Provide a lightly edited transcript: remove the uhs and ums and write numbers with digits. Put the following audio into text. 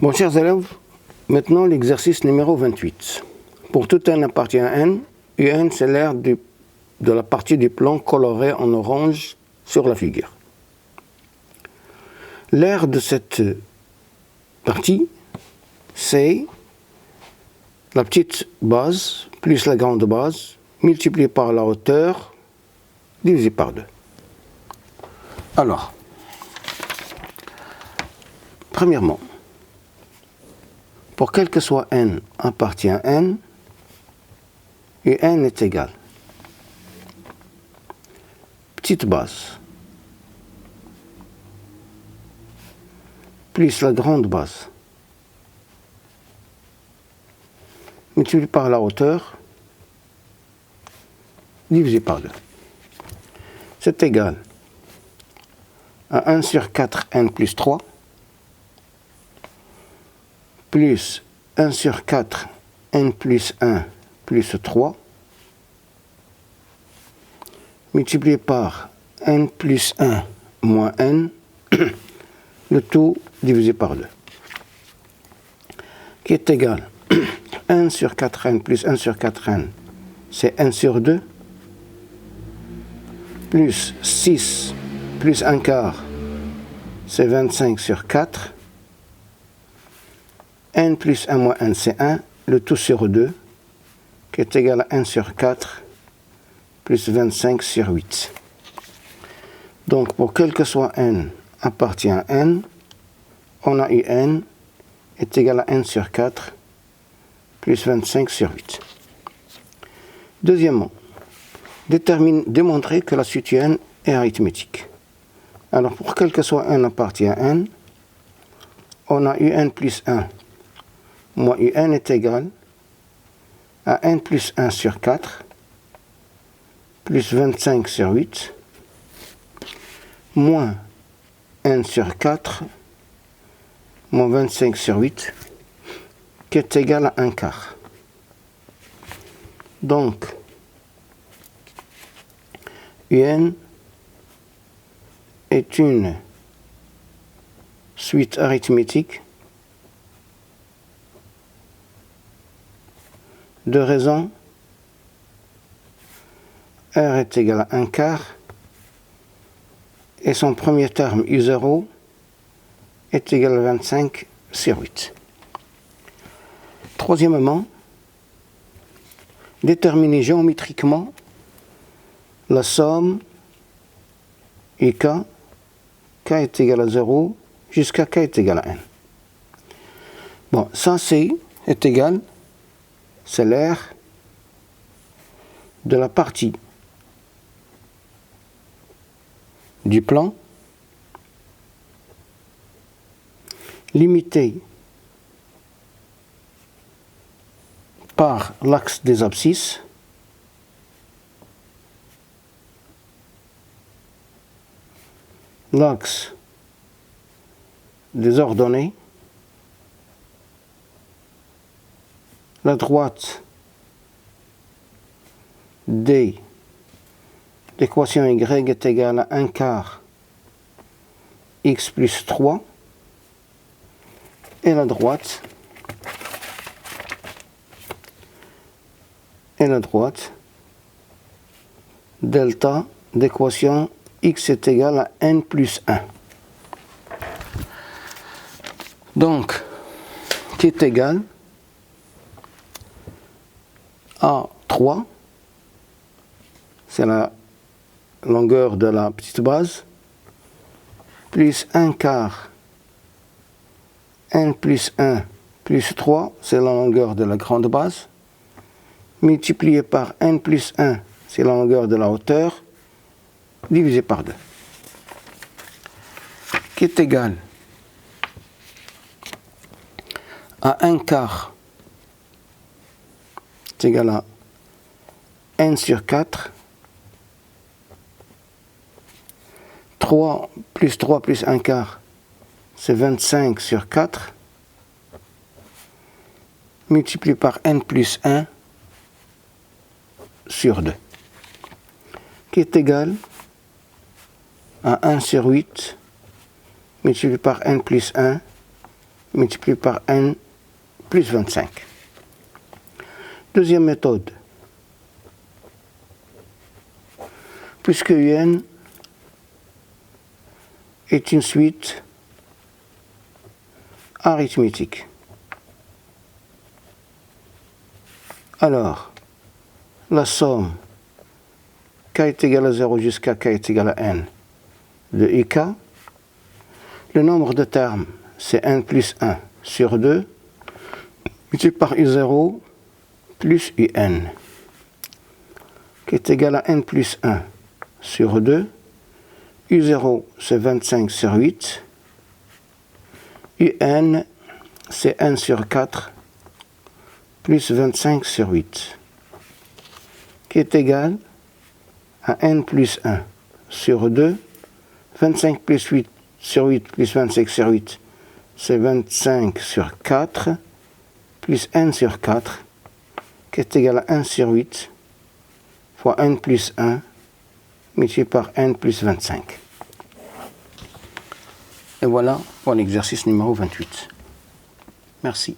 Bon, chers élèves, maintenant l'exercice numéro 28. Pour tout n appartient à n, UN c'est l'aire de la partie du plan colorée en orange sur la figure. L'aire de cette partie, c'est la petite base plus la grande base multipliée par la hauteur divisé par 2. Alors, premièrement, pour quel que soit n appartient à n, UN est égal. Petite base plus la grande base multiplié par la hauteur divisé par 2. C'est égal à 1 sur 4 n plus 3 plus 1 sur 4 n plus 1 plus 3 multiplié par n plus 1 moins n, le tout divisé par 2, qui est égal 1 sur 4n plus 1 sur 4n, c'est n sur 2, plus 6 plus 1 quart, c'est 25 sur 4, n plus 1 moins n, c'est 1, le tout sur 2, qui est égal à 1 sur 4, plus 25 sur 8. Donc, pour quel que soit n appartient à n, on a UN est égal à n sur 4, plus 25 sur 8. Deuxièmement, démontrer que la suite UN est arithmétique. Alors, pour quel que soit n appartient à n, on a UN plus 1 moins UN est égal à n plus 1 sur 4, plus 25 sur 8, moins n sur 4, moins 25 sur 8, qui est égal à 1 quart. Donc, UN est une suite arithmétique de raison R est égal à 1 quart et son premier terme U0 est égal à 25 sur 8. Troisièmement, déterminer géométriquement la somme IK, K est égal à 0 jusqu'à K est égal à n. Bon, ça est égal, c'est l'aire de la partie du plan limité par l'axe des abscisses l'axe des ordonnées, la droite D l'équation y est égale à 1 quart x plus 3 et la droite delta d'équation x est égal à n plus 1. Donc, qui est égal à 3, c'est la longueur de la petite base, plus 1 quart n plus 1 plus 3, c'est la longueur de la grande base, multiplié par n plus 1, c'est la longueur de la hauteur, divisé par 2, qui est égal à 1 quart, c'est égal à n sur 4, 3 plus 1 quart, c'est 25 sur 4, multiplié par n plus 1 sur 2, qui est égal à 1 sur 8 multiplié par n plus 1 multiplié par n plus 25. Deuxième méthode. Puisque un est une suite arithmétique. Alors, la somme k est égale à 0 jusqu'à k est égal à n de ik, le nombre de termes, c'est n plus 1 sur 2, multiplié par u0 plus un, qui est égal à n plus 1 sur 2, u0 c'est 25 sur 8, un c'est 1 sur 4 plus 25 sur 8, qui est égal à n plus 1 sur 2, 25 plus 8 sur 8 plus 25 sur 8, c'est 25 sur 4, plus n sur 4, qui est égal à 1 sur 8, fois n plus 1, multiplié par n plus 25. Et voilà pour l'exercice numéro 28. Merci.